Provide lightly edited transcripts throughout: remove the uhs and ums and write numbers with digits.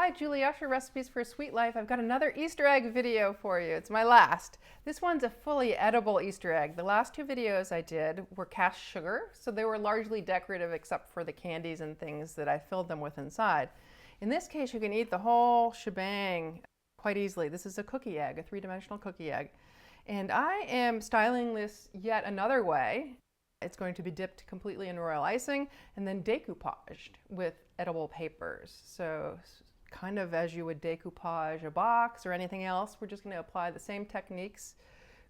Hi, Julie Usher, Recipes for a Sweet Life. I've got another Easter egg video for you. It's my last. This one's a fully edible Easter egg. The last two videos I did were cast sugar, so they were largely decorative except for the candies and things that I filled them with inside. In this case, you can eat the whole shebang quite easily. This is a cookie egg, a three-dimensional cookie egg. And I am styling this yet another way. It's going to be dipped completely in royal icing and then decoupaged with edible papers. So kind of as you would decoupage a box or anything else, we're just going to apply the same techniques,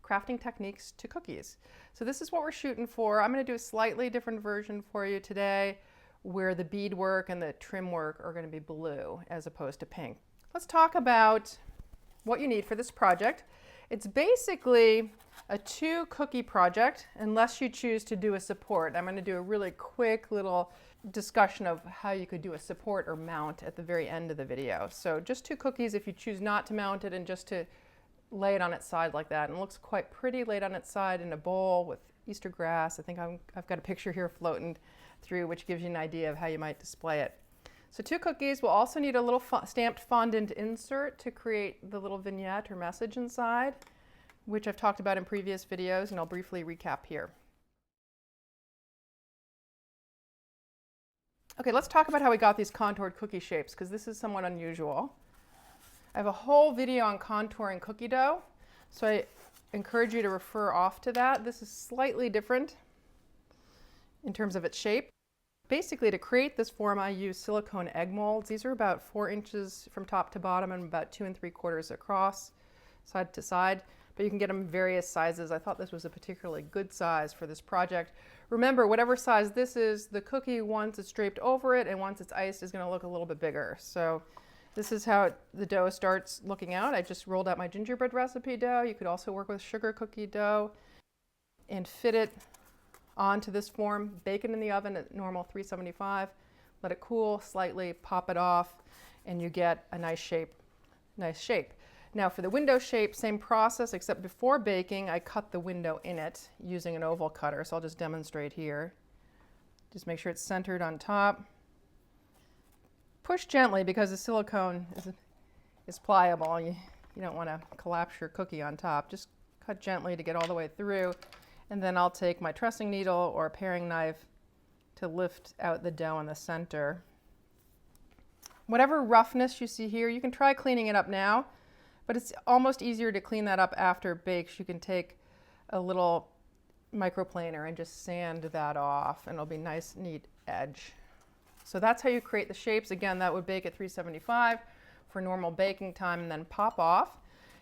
crafting techniques, to cookies. So this is what we're shooting for. I'm going to do a slightly different version for you today where the bead work and the trim work are going to be blue as opposed to pink. Let's talk about what you need for this project. It's basically a 2 cookie project unless you choose to do a support. I'm going to do a really quick little discussion of how you could do a support or mount at the very end of the video. So just 2 cookies if you choose not to mount it and just to lay it on its side like that. And it looks quite pretty laid on its side in a bowl with Easter grass. I think I've got a picture here floating through which gives you an idea of how you might display it. So 2 cookies. We'll also need a little stamped fondant insert to create the little vignette or message inside, which I've talked about in previous videos, and I'll briefly recap here. Okay, let's talk about how we got these contoured cookie shapes, because this is somewhat unusual. I have a whole video on contouring cookie dough, so I encourage you to refer off to that. This is slightly different in terms of its shape. Basically, to create this form, I use silicone egg molds. These are about 4 inches from top to bottom and about 2 3/4 across, side to side. But you can get them in various sizes. I thought this was a particularly good size for this project. Remember, whatever size this is, the cookie, once it's draped over it and once it's iced, is going to look a little bit bigger. So this is how the dough starts looking out. I just rolled out my gingerbread recipe dough. You could also work with sugar cookie dough and fit it onto this form. Bake it in the oven at normal 375. Let it cool slightly, pop it off, and you get a nice shape. Nice shape. Now for the window shape, same process, except before baking, I cut the window in it using an oval cutter. So I'll just demonstrate here. Just make sure it's centered on top. Push gently because the silicone is pliable. You don't want to collapse your cookie on top. Just cut gently to get all the way through. And then I'll take my trussing needle or a paring knife to lift out the dough in the center. Whatever roughness you see here, you can try cleaning it up now. But it's almost easier to clean that up after it bakes. You can take a little microplaner and just sand that off, and it'll be nice, neat edge. So that's how you create the shapes. Again, that would bake at 375 for normal baking time and then pop off.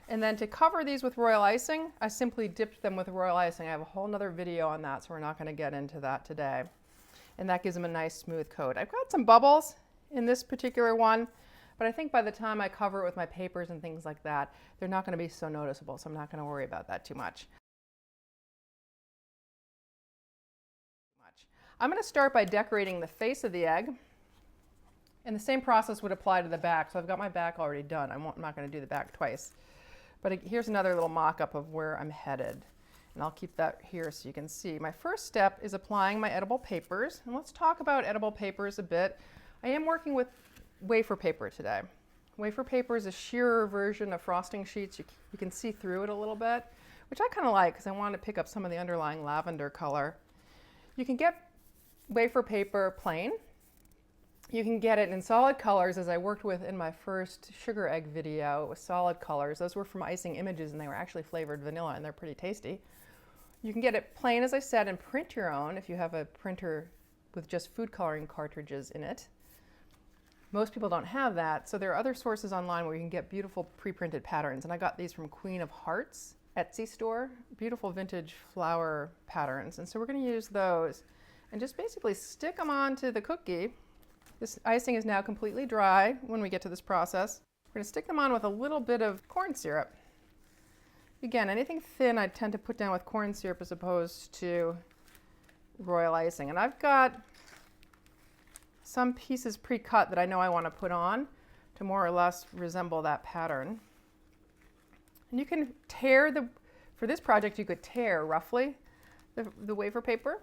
And then to cover these with royal icing, I simply dipped them with royal icing. I have a whole nother video on that, so we're not going to get into that today. And that gives them a nice smooth coat. I've got some bubbles in this particular one. But I think by the time I cover it with my papers and things like that, they're not going to be so noticeable, so I'm not going to worry about that too much. I'm going to start by decorating the face of the egg, and the same process would apply to the back. So I've got my back already done. I'm not going to do the back twice. But here's another little mock-up of where I'm headed, and I'll keep that here so you can see. My first step is applying my edible papers, and let's talk about edible papers a bit. I am working with wafer paper today. Wafer paper is a sheerer version of frosting sheets. You can see through it a little bit, which I kind of like because I want to pick up some of the underlying lavender color. You can get wafer paper plain. You can get it in solid colors, as I worked with in my first sugar egg video. It was solid colors. Those were from Icing Images, and they were actually flavored vanilla, and they're pretty tasty. You can get it plain, as I said, and print your own if you have a printer with just food coloring cartridges in it. Most people don't have that, so there are other sources online where you can get beautiful pre-printed patterns. And I got these from Queen of Hearts Etsy store, beautiful vintage flower patterns. And so we're going to use those and just basically stick them onto the cookie. This icing is now completely dry when we get to this process. We're going to stick them on with a little bit of corn syrup. Again, anything thin I tend to put down with corn syrup as opposed to royal icing. And I've got some pieces pre-cut that I know I want to put on to more or less resemble that pattern. And you can tear for this project you could tear roughly the wafer paper.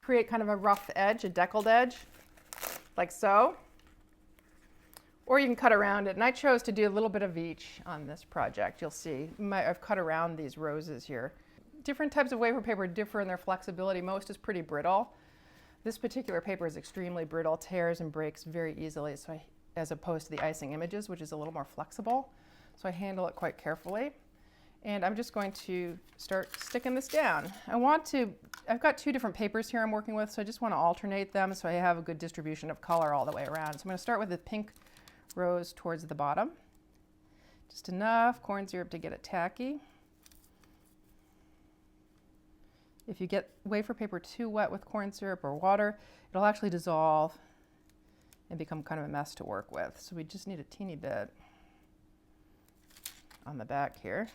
Create kind of a rough edge, a deckled edge, like so. or you can cut around it. And I chose to do a little bit of each on this project. You'll see I've cut around these roses here. Different types of wafer paper differ in their flexibility. Most is pretty brittle. This particular paper is extremely brittle, tears and breaks very easily, so as opposed to the icing images, which is a little more flexible. So I handle it quite carefully. And I'm just going to start sticking this down. I've got two different papers here I'm working with, so I just want to alternate them so I have a good distribution of color all the way around. So I'm going to start with the pink rose towards the bottom. Just enough corn syrup to get it tacky. If you get wafer paper too wet with corn syrup or water, it'll actually dissolve and become kind of a mess to work with. So we just need a teeny bit on the back here.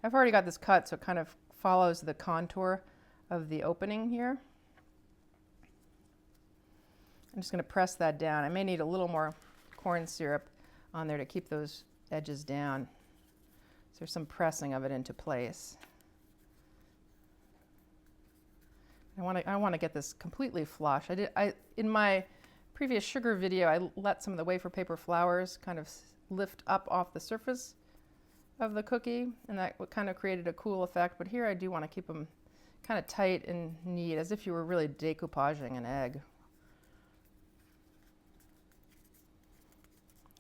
I've already got this cut, so it kind of follows the contour of the opening here. I'm just going to press that down. I may need a little more corn syrup on there to keep those edges down. So there's some pressing of it into place. I want to get this completely flush. In my previous sugar video, I let some of the wafer paper flowers kind of lift up off the surface of the cookie, and that kind of created a cool effect. But here I do want to keep them kind of tight and neat, as if you were really decoupaging an egg.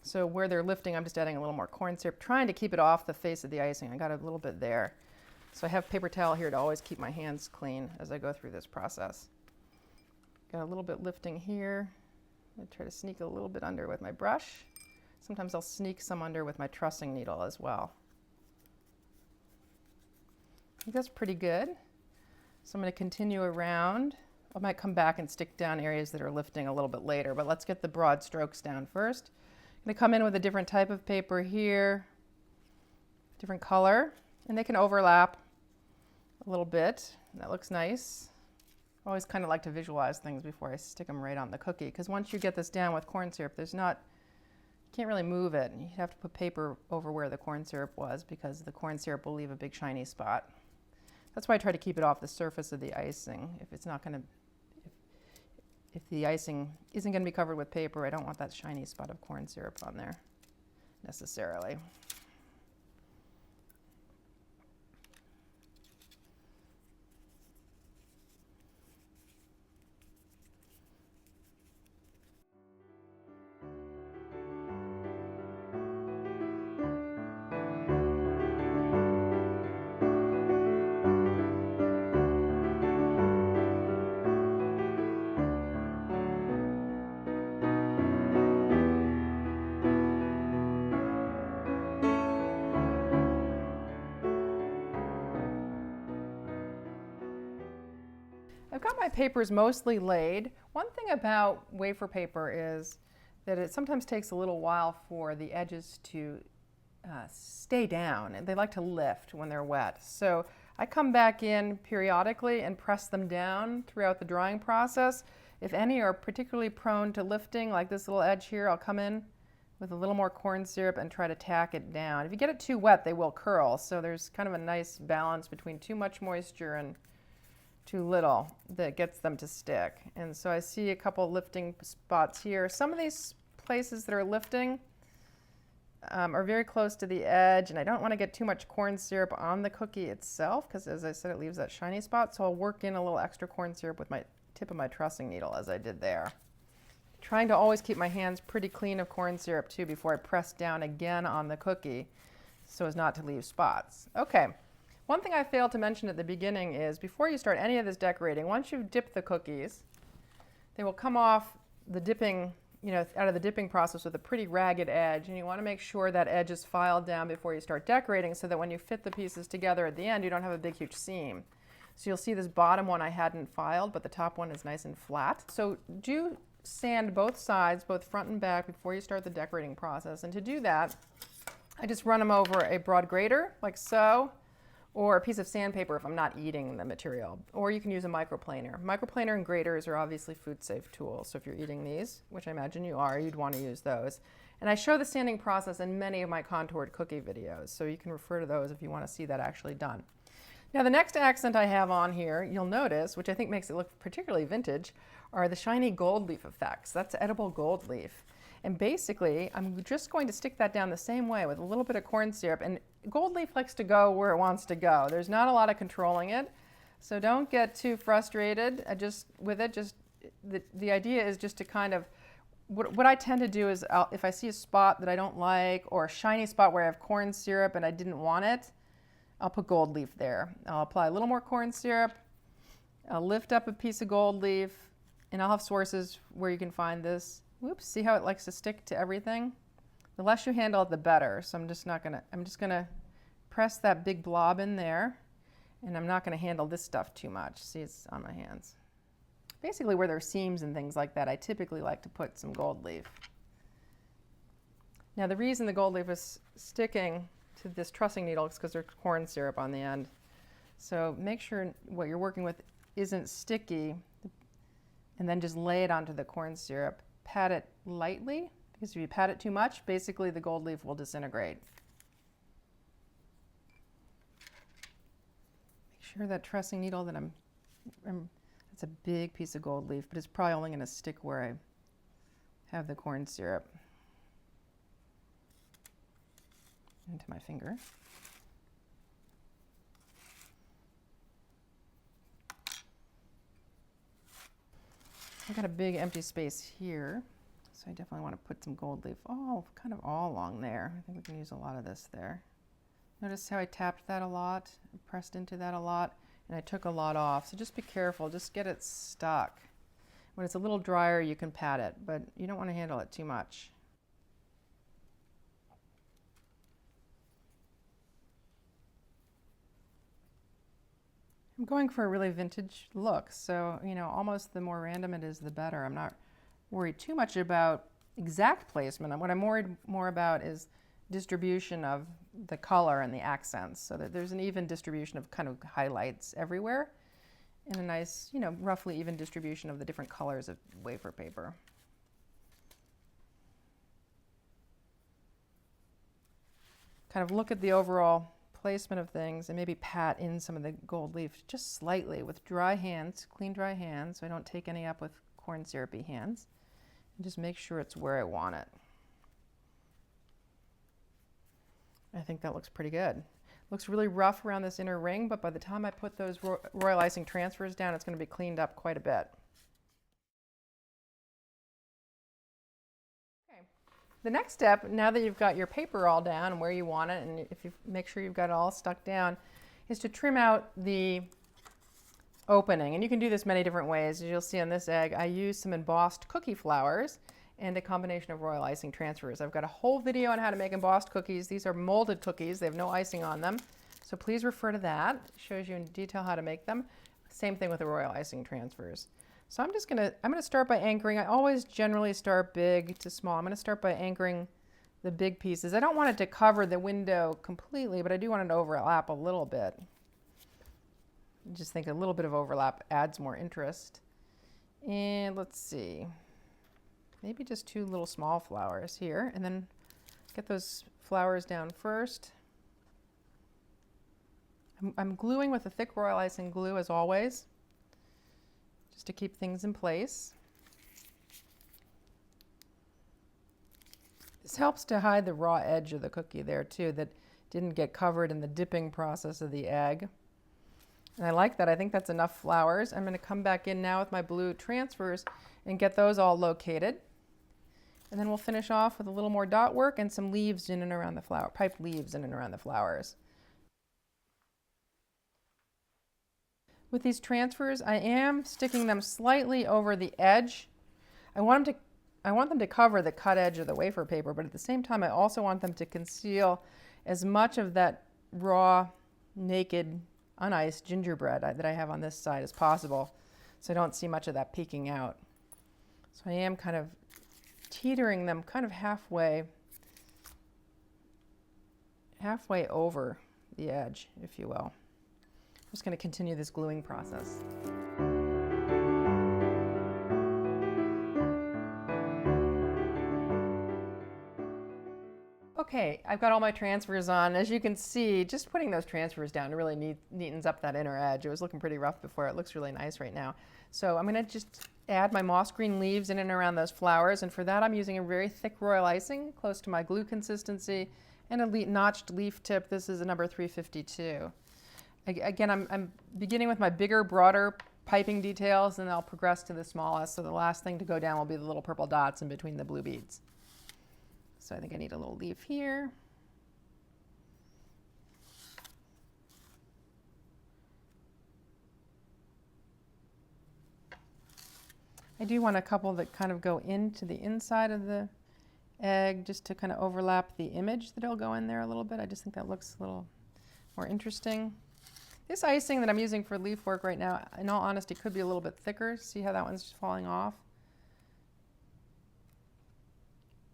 So where they're lifting, I'm just adding a little more corn syrup, trying to keep it off the face of the icing. I got a little bit there. So I have paper towel here to always keep my hands clean as I go through this process. Got a little bit lifting here. I try to sneak a little bit under with my brush. Sometimes I'll sneak some under with my trussing needle as well. I think that's pretty good. So I'm going to continue around. I might come back and stick down areas that are lifting a little bit later, but let's get the broad strokes down first. I'm going to come in with a different type of paper here, different color, and they can overlap a little bit. That looks nice. I always kind of like to visualize things before I stick them right on the cookie, because once you get this down with corn syrup, you can't really move it. You have to put paper over where the corn syrup was, because the corn syrup will leave a big shiny spot. That's why I try to keep it off the surface of the icing. If the icing isn't going to be covered with paper, I don't want that shiny spot of corn syrup on there necessarily. I've got my papers mostly laid. One thing about wafer paper is that it sometimes takes a little while for the edges to stay down, and they like to lift when they're wet. So I come back in periodically and press them down throughout the drying process. If any are particularly prone to lifting, like this little edge here, I'll come in with a little more corn syrup and try to tack it down. If you get it too wet, they will curl. So there's kind of a nice balance between too much moisture and too little that gets them to stick. And so I see a couple lifting spots here. Some of these places that are lifting are very close to the edge, and I don't want to get too much corn syrup on the cookie itself, because as I said, it leaves that shiny spot. So I'll work in a little extra corn syrup with my tip of my trussing needle, as I did there. Trying to always keep my hands pretty clean of corn syrup too before I press down again on the cookie, so as not to leave spots. Okay. One thing I failed to mention at the beginning is before you start any of this decorating, once you've dipped the cookies, they will come off the dipping, out of the dipping process with a pretty ragged edge, and you want to make sure that edge is filed down before you start decorating, so that when you fit the pieces together at the end, you don't have a big, huge seam. So you'll see this bottom one I hadn't filed, but the top one is nice and flat. So do sand both sides, both front and back, before you start the decorating process. And to do that, I just run them over a broad grater, like so, or a piece of sandpaper if I'm not eating the material. Or you can use a microplaner. Microplaner and graters are obviously food-safe tools, so if you're eating these, which I imagine you are, you'd want to use those. And I show the sanding process in many of my contoured cookie videos, so you can refer to those if you want to see that actually done. Now the next accent I have on here, you'll notice, which I think makes it look particularly vintage, are the shiny gold leaf effects. That's edible gold leaf. And basically, I'm just going to stick that down the same way with a little bit of corn syrup. And gold leaf likes to go where it wants to go. There's not a lot of controlling it. So don't get too frustrated with it. The idea is just to kind of, what I tend to do is if I see a spot that I don't like or a shiny spot where I have corn syrup and I didn't want it, I'll put gold leaf there. I'll apply a little more corn syrup. I'll lift up a piece of gold leaf, and I'll have sources where you can find this. Whoops, see how it likes to stick to everything? The less you handle it, the better. So I'm just gonna press that big blob in there, and I'm not gonna handle this stuff too much. See, it's on my hands. Basically where there are seams and things like that, I typically like to put some gold leaf. Now the reason the gold leaf is sticking to this trussing needle is because there's corn syrup on the end. So make sure what you're working with isn't sticky, and then just lay it onto the corn syrup. Pat it lightly, because if you pat it too much, basically the gold leaf will disintegrate. Make sure that trussing needle that it's a big piece of gold leaf, but it's probably only going to stick where I have the corn syrup. Into my finger. I've got a big empty space here, so I definitely want to put some gold leaf kind of all along there. I think we can use a lot of this there. Notice how I tapped that a lot, pressed into that a lot, and I took a lot off. So just be careful, just get it stuck. When it's a little drier, you can pat it, but you don't want to handle it too much. I'm going for a really vintage look, so almost the more random it is, the better. I'm not worried too much about exact placement. What I'm worried more about is distribution of the color and the accents, so that there's an even distribution of kind of highlights everywhere, and a nice, roughly even distribution of the different colors of wafer paper. Kind of look at the overall placement of things and maybe pat in some of the gold leaf just slightly with dry hands, clean dry hands, so I don't take any up with corn syrupy hands, and just make sure it's where I want it. I think that looks pretty good. Looks really rough around this inner ring, but by the time I put those royal icing transfers down, it's going to be cleaned up quite a bit. The next step, now that you've got your paper all down and where you want it, and if you make sure you've got it all stuck down, is to trim out the opening. And you can do this many different ways. As you'll see on this egg, I use some embossed cookie flowers and a combination of royal icing transfers. I've got a whole video on how to make embossed cookies. These are molded cookies. They have no icing on them. So please refer to that. It shows you in detail how to make them. Same thing with the royal icing transfers. So I'm going to start by anchoring. I always generally start big to small. I'm going to start by anchoring the big pieces. I don't want it to cover the window completely, but I do want it to overlap a little bit. I just think a little bit of overlap adds more interest. And let's see, maybe just 2 little small flowers here, and then get those flowers down first. I'm gluing with a thick royal icing glue as always, just to keep things in place. This helps to hide the raw edge of the cookie there too, that didn't get covered in the dipping process of the egg. And I like that. I think that's enough flowers. I'm going to come back in now with my blue transfers and get those all located. And then we'll finish off with a little more dot work and some leaves in and around the flower, piped leaves in and around the flowers. With these transfers, I am sticking them slightly over the edge. I want them to cover the cut edge of the wafer paper, but at the same time, I also want them to conceal as much of that raw, naked, uniced gingerbread that I have on this side as possible, so I don't see much of that peeking out. So I am kind of teetering them kind of halfway over the edge, if you will. I'm just going to continue this gluing process. Okay, I've got all my transfers on. As you can see, just putting those transfers down really neatens up that inner edge. It was looking pretty rough before. It looks really nice right now. So I'm going to just add my moss green leaves in and around those flowers, and for that I'm using a very thick royal icing, close to my glue consistency, and a notched leaf tip. This is a number 352. Again, I'm beginning with my bigger, broader piping details, and I'll progress to the smallest, so the last thing to go down will be the little purple dots in between the blue beads. So I think I need a little leaf here. I do want a couple that kind of go into the inside of the egg, just to kind of overlap the image that'll go in there a little bit. I just think that looks a little more interesting. This icing that I'm using for leaf work right now, in all honesty, could be a little bit thicker. See how that one's just falling off?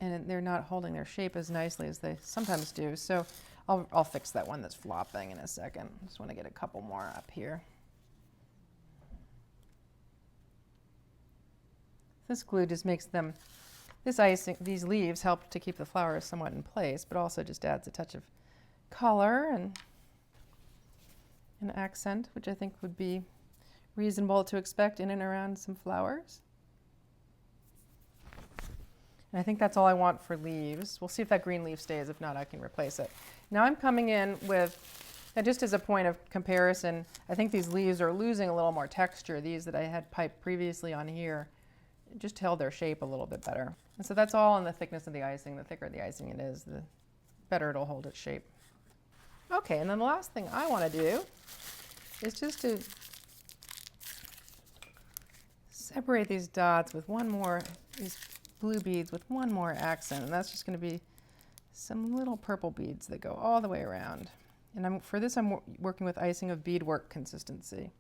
And they're not holding their shape as nicely as they sometimes do. So I'll fix that one that's flopping in a second. I just want to get a couple more up here. This glue just makes them, this icing, these leaves help to keep the flowers somewhat in place, but also just adds a touch of color and an accent, which I think would be reasonable to expect in and around some flowers. And I think that's all I want for leaves. We'll see if that green leaf stays. If not, I can replace it. Now I'm coming in with, and just as a point of comparison, I think these leaves are losing a little more texture. These that I had piped previously on here just held their shape a little bit better. And so that's all in the thickness of the icing. The thicker the icing it is, the better it'll hold its shape. Okay, and then the last thing I want to do is just to separate these dots with one more, these blue beads with one more accent, and that's just going to be some little purple beads that go all the way around. And for this I'm working with icing of beadwork consistency.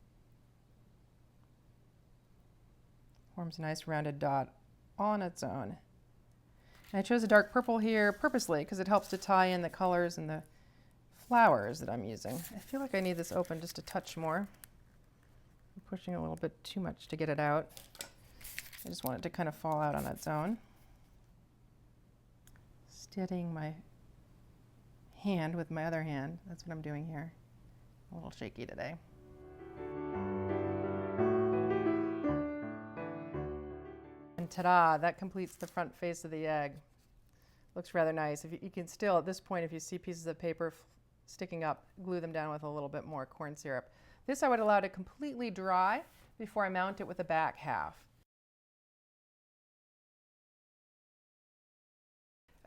Forms a nice rounded dot all on its own. And I chose a dark purple here purposely because it helps to tie in the colors and the flowers that I'm using. I feel like I need this open just a touch more. I'm pushing a little bit too much to get it out. I just want it to kind of fall out on its own. Steadying my hand with my other hand. That's what I'm doing here. A little shaky today. And ta-da, that completes the front face of the egg. Looks rather nice. If you can still, at this point, if you see pieces of paper sticking up, glue them down with a little bit more corn syrup. This I would allow to completely dry before I mount it with the back half.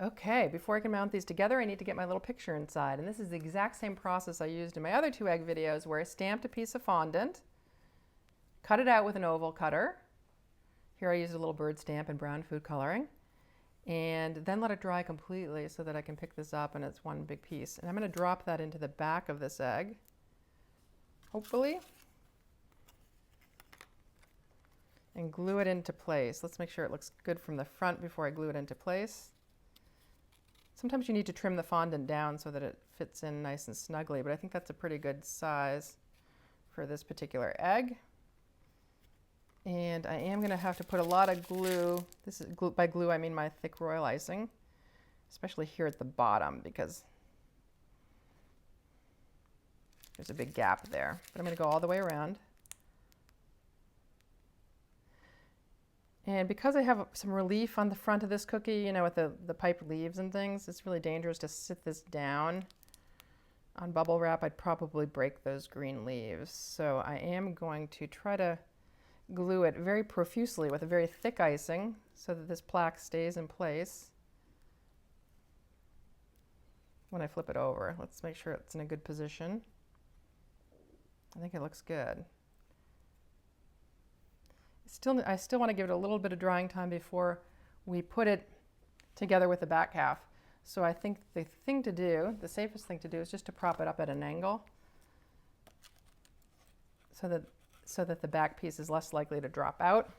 Okay, before I can mount these together, I need to get my little picture inside. And this is the exact same process I used in my other two egg videos, where I stamped a piece of fondant, cut it out with an oval cutter. Here I used a little bird stamp and brown food coloring, and then let it dry completely so that I can pick this up and it's one big piece. And I'm going to drop that into the back of this egg, hopefully, and glue it into place. Let's make sure it looks good from the front before I glue it into place. Sometimes you need to trim the fondant down so that it fits in nice and snugly, but I think that's a pretty good size for this particular egg. And I am going to have to put a lot of glue. This is glue, by glue I mean my thick royal icing, especially here at the bottom because there's a big gap there. But I'm going to go all the way around. And because I have some relief on the front of this cookie, you know, with the piped leaves and things, it's really dangerous to sit this down on bubble wrap. I'd probably break those green leaves. So I am going to try to glue it very profusely with a very thick icing so that this plaque stays in place when I flip it over. Let's make sure it's in a good position. I think it looks good. I still want to give it a little bit of drying time before we put it together with the back half. So I think the thing to do, the safest thing to do, is just to prop it up at an angle so that the back piece is less likely to drop out,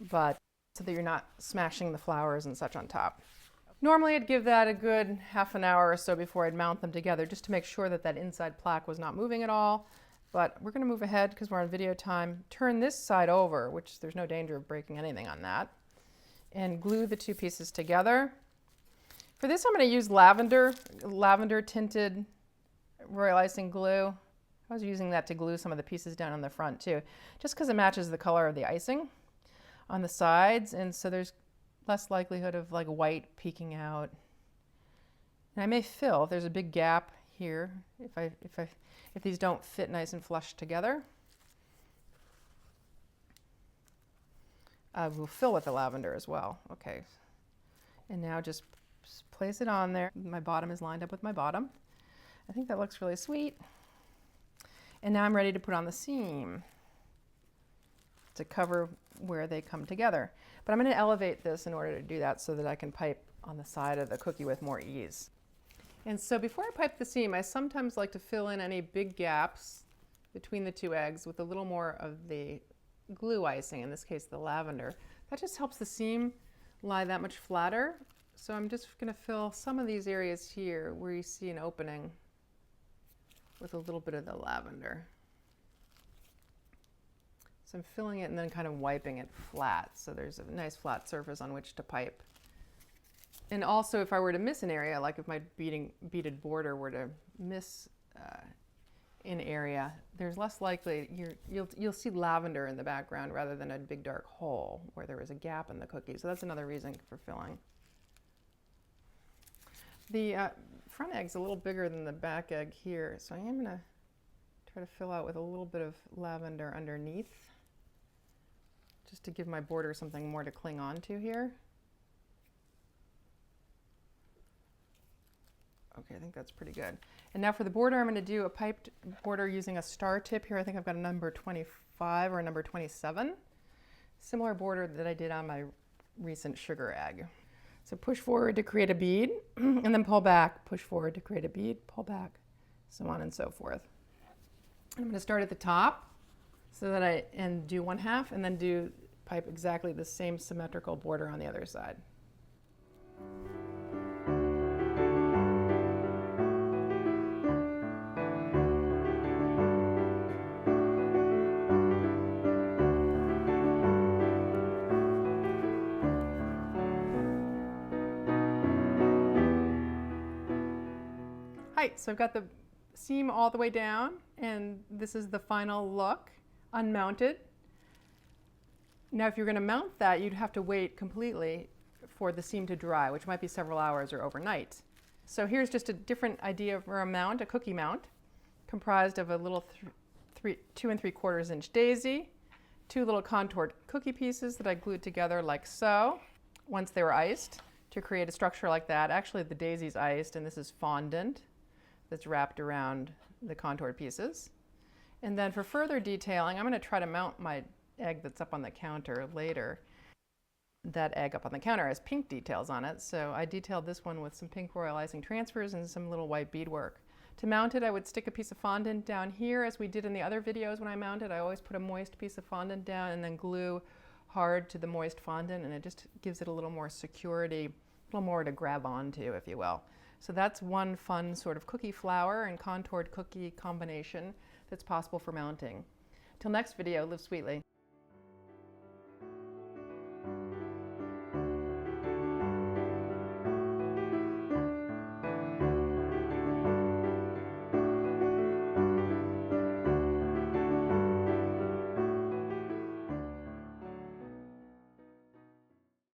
but so that you're not smashing the flowers and such on top. Normally I'd give that a good half an hour or so before I'd mount them together, just to make sure that that inside plaque was not moving at all. But we're going to move ahead because we're on video time. Turn this side over, which there's no danger of breaking anything on that, and glue the two pieces together. For this I'm going to use lavender tinted royal icing glue. I was using that to glue some of the pieces down on the front too, just because it matches the color of the icing. on the sides, and so there's less likelihood of like white peeking out. And I may fill, if there's a big gap here, if these don't fit nice and flush together, I will fill with the lavender as well. Okay, and now just place it on there. My bottom is lined up with my bottom. I think that looks really sweet. And now I'm ready to put on the seam to cover where they come together. But I'm going to elevate this in order to do that so that I can pipe on the side of the cookie with more ease. And so before I pipe the seam, I sometimes like to fill in any big gaps between the two eggs with a little more of the glue icing, in this case the lavender. That just helps the seam lie that much flatter. So I'm just going to fill some of these areas here where you see an opening with a little bit of the lavender. So I'm filling it and then kind of wiping it flat so there's a nice flat surface on which to pipe. And also if I were to miss an area, like if my beaded border were to miss an area, there's less likely you'll see lavender in the background rather than a big dark hole where there was a gap in the cookie. So that's another reason for filling. The front egg's a little bigger than the back egg here, so I am going to try to fill out with a little bit of lavender underneath, just to give my border something more to cling on to here. Okay, I think that's pretty good. And now for the border, I'm going to do a piped border using a star tip here. I think I've got a number 25 or a number 27. Similar border that I did on my recent sugar egg. So push forward to create a bead, and then pull back, push forward to create a bead, pull back, so on and so forth. I'm going to start at the top so that and do 1/2 and then do pipe exactly the same symmetrical border on the other side. Hi, so I've got the seam all the way down, and this is the final look, unmounted. Now if you're going to mount that, you'd have to wait completely for the seam to dry, which might be several hours or overnight. So here's just a different idea for a mount, a cookie mount, comprised of a little 2 3/4 inch daisy, 2 little contoured cookie pieces that I glued together like so, once they were iced, to create a structure like that. Actually the daisy's iced, and this is fondant that's wrapped around the contoured pieces. And then for further detailing, I'm going to try to mount my egg that's up on the counter later. That egg up on the counter has pink details on it, so I detailed this one with some pink royal icing transfers and some little white beadwork. To mount it, I would stick a piece of fondant down here, as we did in the other videos when I mounted. I always put a moist piece of fondant down and then glue hard to the moist fondant, and it just gives it a little more security, a little more to grab onto, if you will. So that's one fun sort of cookie flower and contoured cookie combination that's possible for mounting. Till next video, live sweetly.